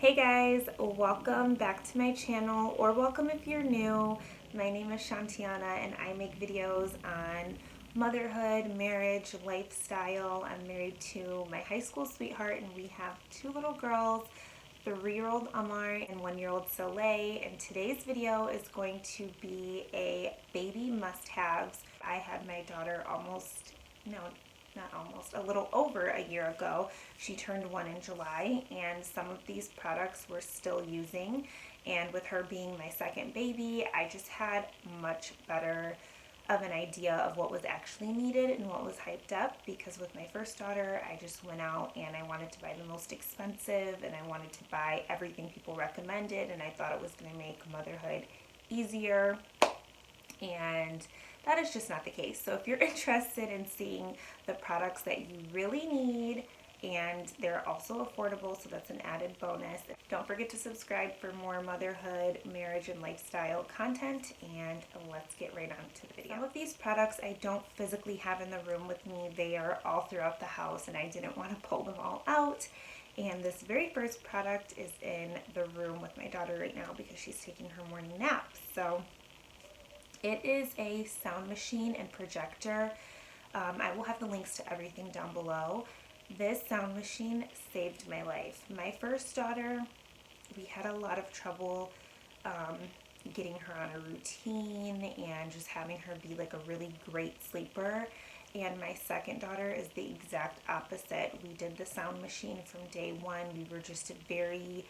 Hey guys, welcome back to my channel, or welcome if you're new. My name is Shantiana and I make videos on motherhood, marriage, lifestyle. I'm married to my high school sweetheart and we have two little girls, 3-year-old Amar and 1-year-old Soleil, and today's video is going to be a baby must-haves. I had my daughter not almost, a little over a year ago. She turned 1 in July, and some of these products we're still using. And with her being my second baby, I just had much better of an idea of what was actually needed and what was hyped up, because with my first daughter, I just went out and I wanted to buy the most expensive and I wanted to buy everything people recommended, and I thought it was going to make motherhood easier. And that is just not the case. So if you're interested in seeing the products that you really need, and they're also affordable, so that's an added bonus, don't forget to subscribe for more motherhood, marriage, and lifestyle content, and let's get right on to the video. Some of these products I don't physically have in the room with me. They are all throughout the house and I didn't want to pull them all out. And this very first product is in the room with my daughter right now because she's taking her morning nap. So it is a sound machine and projector. I will have the links to everything down below. This sound machine saved my life. My first daughter, we had a lot of trouble getting her on a routine and just having her be like a really great sleeper. And my second daughter is the exact opposite. We did the sound machine from day one. We were just very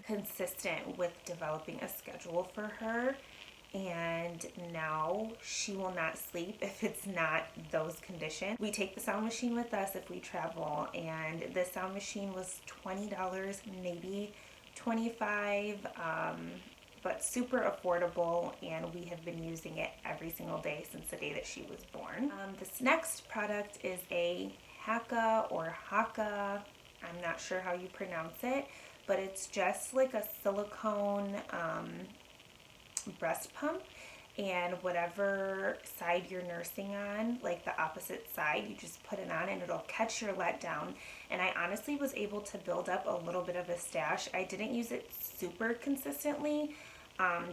consistent with developing a schedule for her. And now she will not sleep if it's not those conditions. We take the sound machine with us if we travel, and the sound machine was $20, maybe $25, but super affordable, and we have been using it every single day since the day that she was born. This next product is a Haka or Haka. I'm not sure how you pronounce it, but it's just like a silicone breast pump, and whatever side you're nursing on, like the opposite side, you just put it on and it'll catch your letdown. And I honestly was able to build up a little bit of a stash. I didn't use it super consistently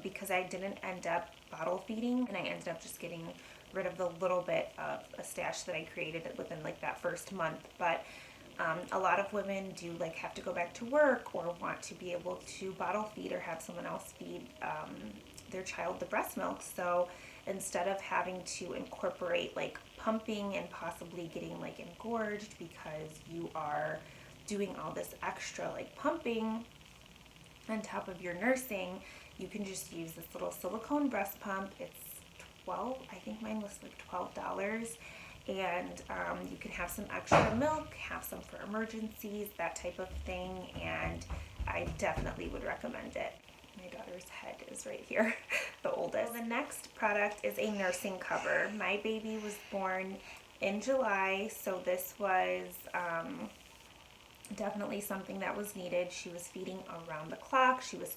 because I didn't end up bottle feeding, and I ended up just getting rid of the little bit of a stash that I created within like that first month. But a lot of women do like have to go back to work or want to be able to bottle feed or have someone else feed their child the breast milk. So instead of having to incorporate like pumping and possibly getting like engorged because you are doing all this extra like pumping on top of your nursing, you can just use this little silicone breast pump. It's I think mine was like $12. And you can have some extra milk, have some for emergencies, that type of thing, and I definitely would recommend it. My daughter's head is right here, the oldest. So the next product is a nursing cover. My baby was born in July, so this was definitely something that was needed. She was feeding around the clock. She was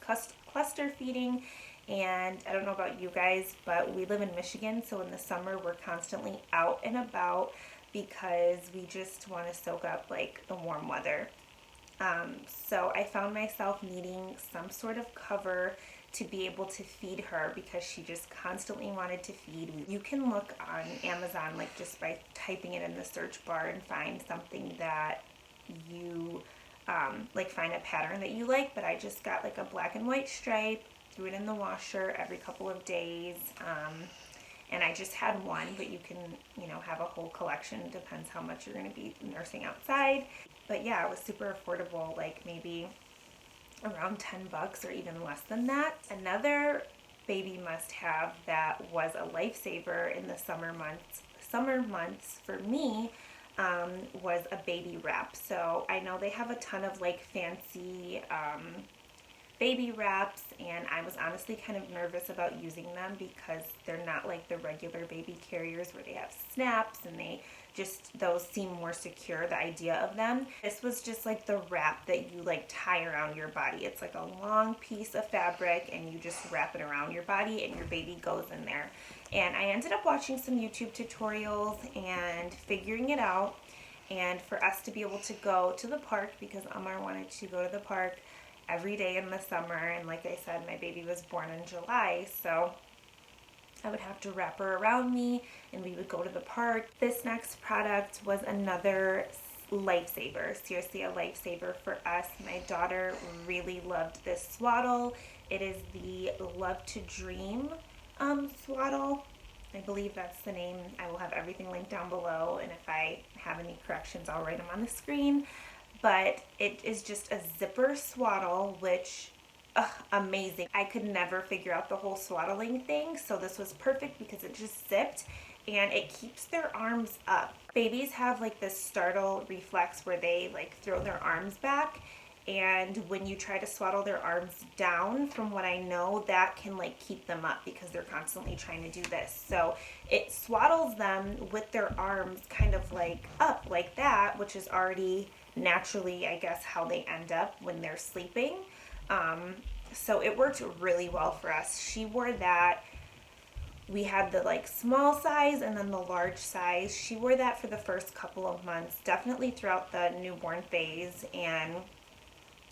cluster feeding. And I don't know about you guys, but we live in Michigan, so in the summer we're constantly out and about because we just want to soak up like the warm weather. So I found myself needing some sort of cover to be able to feed her because she just constantly wanted to feed. You can look on Amazon like just by typing it in the search bar and find something that you like, find a pattern that you like, but I just got like a black and white stripe, threw it in the washer every couple of days, and I just had one, but you can, have a whole collection. It depends how much you're going to be nursing outside. But yeah, it was super affordable, like maybe around $10 or even less than that. Another baby must-have that was a lifesaver in the summer months for me was a baby wrap. So I know they have a ton of like fancy baby wraps, and I was honestly kind of nervous about using them because they're not like the regular baby carriers where they have snaps, and those seem more secure, the idea of them. This was just like the wrap that you like tie around your body. It's like a long piece of fabric and you just wrap it around your body and your baby goes in there. And I ended up watching some YouTube tutorials and figuring it out. and for us to be able to go to the park, because Amar wanted to go to the park every day in the summer, and like I said, my baby was born in July, so I would have to wrap her around me and we would go to the park. This next product was another lifesaver, seriously a lifesaver for us. My daughter really loved this swaddle. It is the Love to Dream swaddle. I believe that's the name. I will have everything linked down below, and if I have any corrections, I'll write them on the screen. But it is just a zipper swaddle, which amazing. I could never figure out the whole swaddling thing, so this was perfect because it just zipped and it keeps their arms up. Babies have like this startle reflex where they like throw their arms back, and when you try to swaddle their arms down, from what I know, that can like keep them up because they're constantly trying to do this. So it swaddles them with their arms kind of like up like that, which is already naturally, I guess, how they end up when they're sleeping. So it worked really well for us. She wore that. We had the like small size and then the large size. She wore that for the first couple of months, definitely throughout the newborn phase, and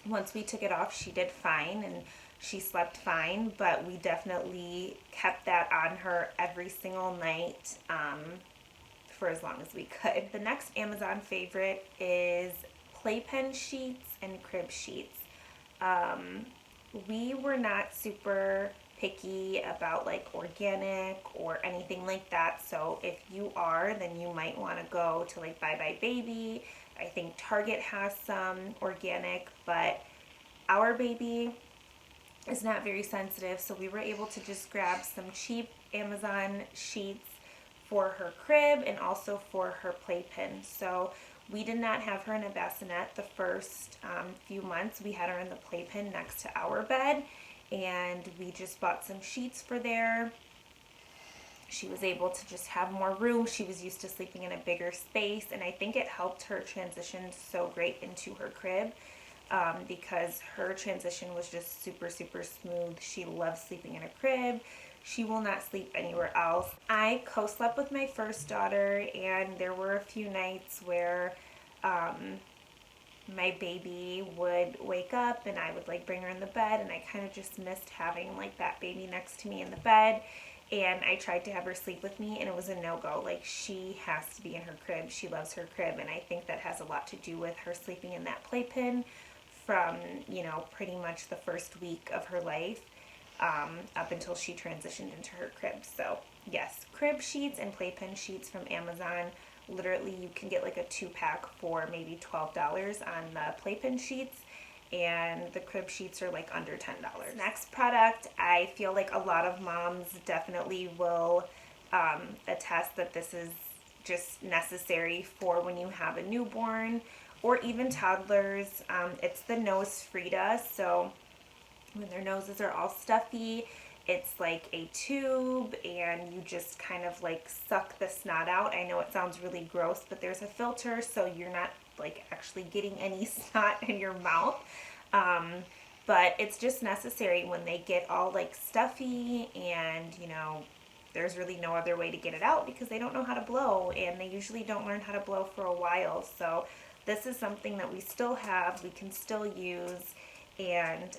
once we took it off, she did fine and she slept fine, but we definitely kept that on her every single night for as long as we could. The next Amazon favorite is playpen sheets and crib sheets. We were not super picky about like organic or anything like that, so if you are, then you might want to go to like buybuy BABY. I think Target has some organic, but our baby is not very sensitive, so we were able to just grab some cheap Amazon sheets for her crib and also for her playpen. So we did not have her in a bassinet the first few months. We had her in the playpen next to our bed, and we just bought some sheets for there. She was able to just have more room. She was used to sleeping in a bigger space, and I think it helped her transition so great into her crib because her transition was just super, super smooth. She loves sleeping in a crib. She will not sleep anywhere else. I co-slept with my first daughter, and there were a few nights where my baby would wake up and I would like bring her in the bed, and I kind of just missed having like that baby next to me in the bed. And I tried to have her sleep with me, and it was a no-go. Like, she has to be in her crib. She loves her crib, and I think that has a lot to do with her sleeping in that playpen from, you know, pretty much the first week of her life up until she transitioned into her crib. So yes, crib sheets and playpen sheets from Amazon. Literally, you can get like a 2-pack for maybe $12 on the playpen sheets, and the crib sheets are like under $10. Next product, I feel like a lot of moms definitely will attest that this is just necessary for when you have a newborn or even toddlers. It's the nose Frida. So when their noses are all stuffy, it's like a tube and you just kind of like suck the snot out. I know it sounds really gross, but there's a filter so you're not like actually getting any snot in your mouth. But it's just necessary when they get all like stuffy, and you know, there's really no other way to get it out because they don't know how to blow, and they usually don't learn how to blow for a while. So this is something that we still have, we can still use, and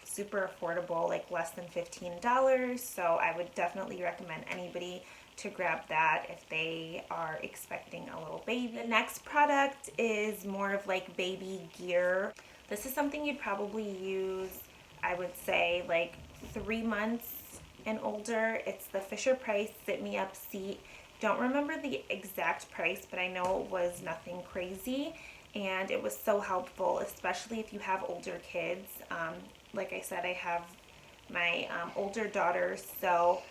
super affordable, like less than $15. So I would definitely recommend anybody to grab that if they are expecting a little baby. The next product is more of like baby gear. This is something you'd probably use, I would say, like 3 months and older. It's the Fisher-Price Sit Me Up seat. Don't remember the exact price, but I know it was nothing crazy, and it was so helpful, especially if you have older kids. Like I said, I have my older daughter, so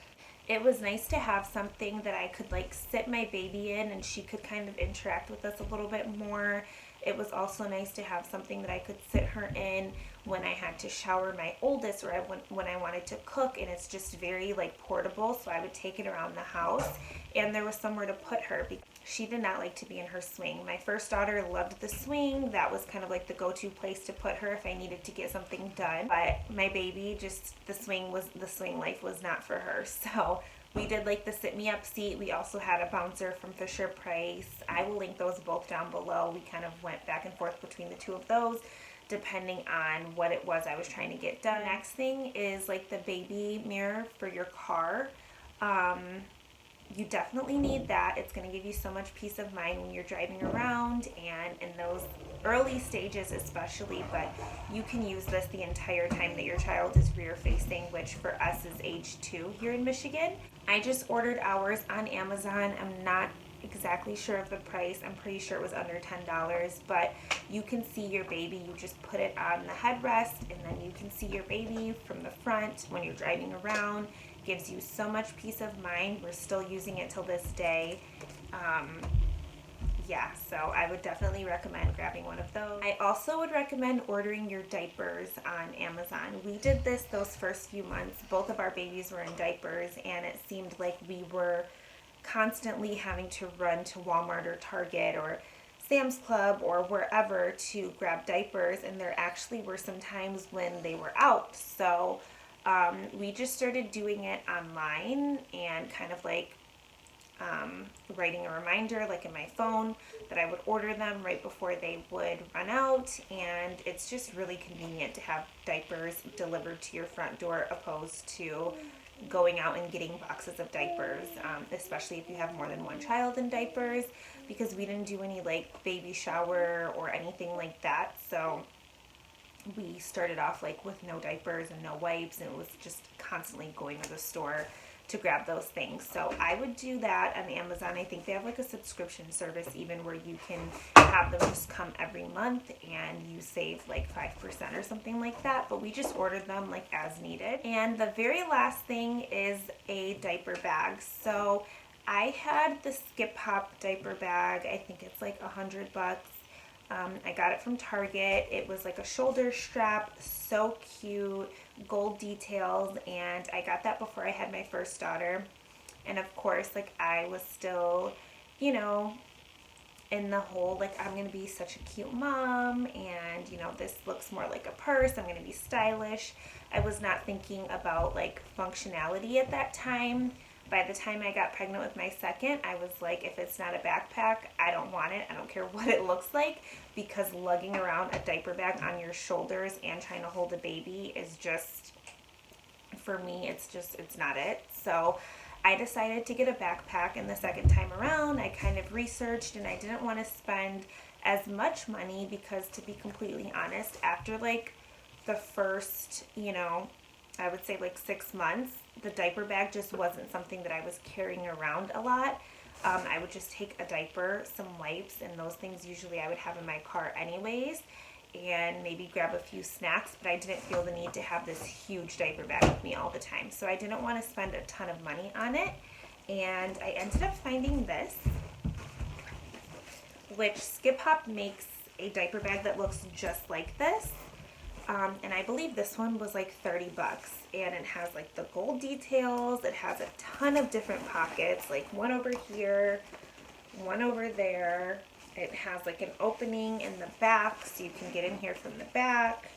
it was nice to have something that I could like sit my baby in and she could kind of interact with us a little bit more. It was also nice to have something that I could sit her in when I had to shower my oldest, or when I wanted to cook, and it's just very like portable, so I would take it around the house, and there was somewhere to put her because she did not like to be in her swing. My first daughter loved the swing. That was kind of like the go-to place to put her if I needed to get something done. But my baby, just the swing life was not for her. So We did like the sit me up seat. We also had a bouncer from Fisher Price. I will link those both down below. We kind of went back and forth between the two of those depending on what it was I was trying to get done. Next thing is like the baby mirror for your car. You definitely need that. It's going to give you so much peace of mind when you're driving around and in those early stages especially, but you can use this the entire time that your child is rear facing, which for us is age 2 here in Michigan. I just ordered ours on Amazon. I'm not exactly sure of the price. I'm pretty sure it was under $10, but you can see your baby. You just put it on the headrest and then you can see your baby from the front when you're driving around. Gives you so much peace of mind. We're still using it till this day. Yeah, so I would definitely recommend grabbing one of those. I also would recommend ordering your diapers on Amazon. We did this those first few months. Both of our babies were in diapers and it seemed like we were constantly having to run to Walmart or Target or Sam's Club or wherever to grab diapers, and there actually were some times when they were out. So we just started doing it online and kind of like writing a reminder like in my phone that I would order them right before they would run out, and it's just really convenient to have diapers delivered to your front door opposed to going out and getting boxes of diapers, especially if you have more than one child in diapers, because we didn't do any like baby shower or anything like that. So we started off like with no diapers and no wipes, and it was just constantly going to the store to grab those things. So I would do that on Amazon. I think they have like a subscription service even where you can have them just come every month and you save like 5% or something like that. But we just ordered them like as needed. And the very last thing is a diaper bag. So I had the Skip Hop diaper bag. I think it's like $100. I got it from Target. It was like a shoulder strap, so cute, gold details, and I got that before I had my first daughter. And of course, like I was still, you know, in the whole like I'm gonna be such a cute mom, and you know, this looks more like a purse, I'm gonna be stylish. I was not thinking about like functionality at that time. By the time I got pregnant with my second, I was like, if it's not a backpack, I don't want it. I don't care what it looks like, because lugging around a diaper bag on your shoulders and trying to hold a baby is just, for me, it's not it. So I decided to get a backpack, and the second time around, I kind of researched and I didn't want to spend as much money because, to be completely honest, after like the first, you know, I would say like 6 months, the diaper bag just wasn't something that I was carrying around a lot. I would just take a diaper, some wipes, and those things usually I would have in my car anyways, and maybe grab a few snacks, but I didn't feel the need to have this huge diaper bag with me all the time. So I didn't want to spend a ton of money on it, and I ended up finding this, which Skip Hop makes a diaper bag that looks just like this. And I believe this one was like $30, and it has like the gold details. It has a ton of different pockets, like one over here, one over there. It has like an opening in the back so you can get in here from the back.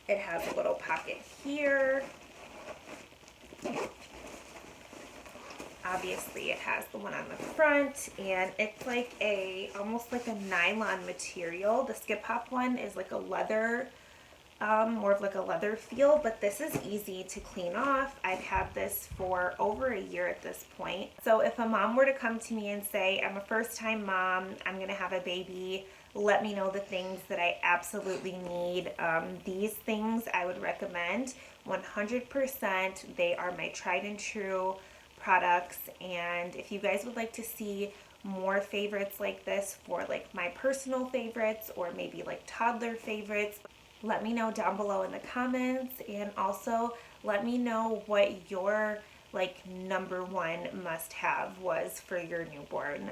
It has a little pocket here. Obviously it has the one on the front, and it's like almost like a nylon material. The Skip Hop one is like a leather, more of like a leather feel, but this is easy to clean off. I've had this for over a year at this point. So if a mom were to come to me and say, I'm a first time mom, I'm gonna have a baby, let me know the things that I absolutely need. These things I would recommend 100%. They are my tried and true products, and if you guys would like to see more favorites like this for like my personal favorites or maybe like toddler favorites, let me know down below in the comments. And also let me know what your like #1 must-have was for your newborn,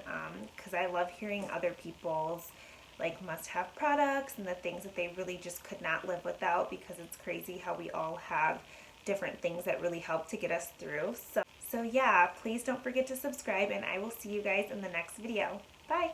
because I love hearing other people's like must-have products and the things that they really just could not live without, because it's crazy how we all have different things that really help to get us through. So yeah, please don't forget to subscribe, and I will see you guys in the next video. Bye!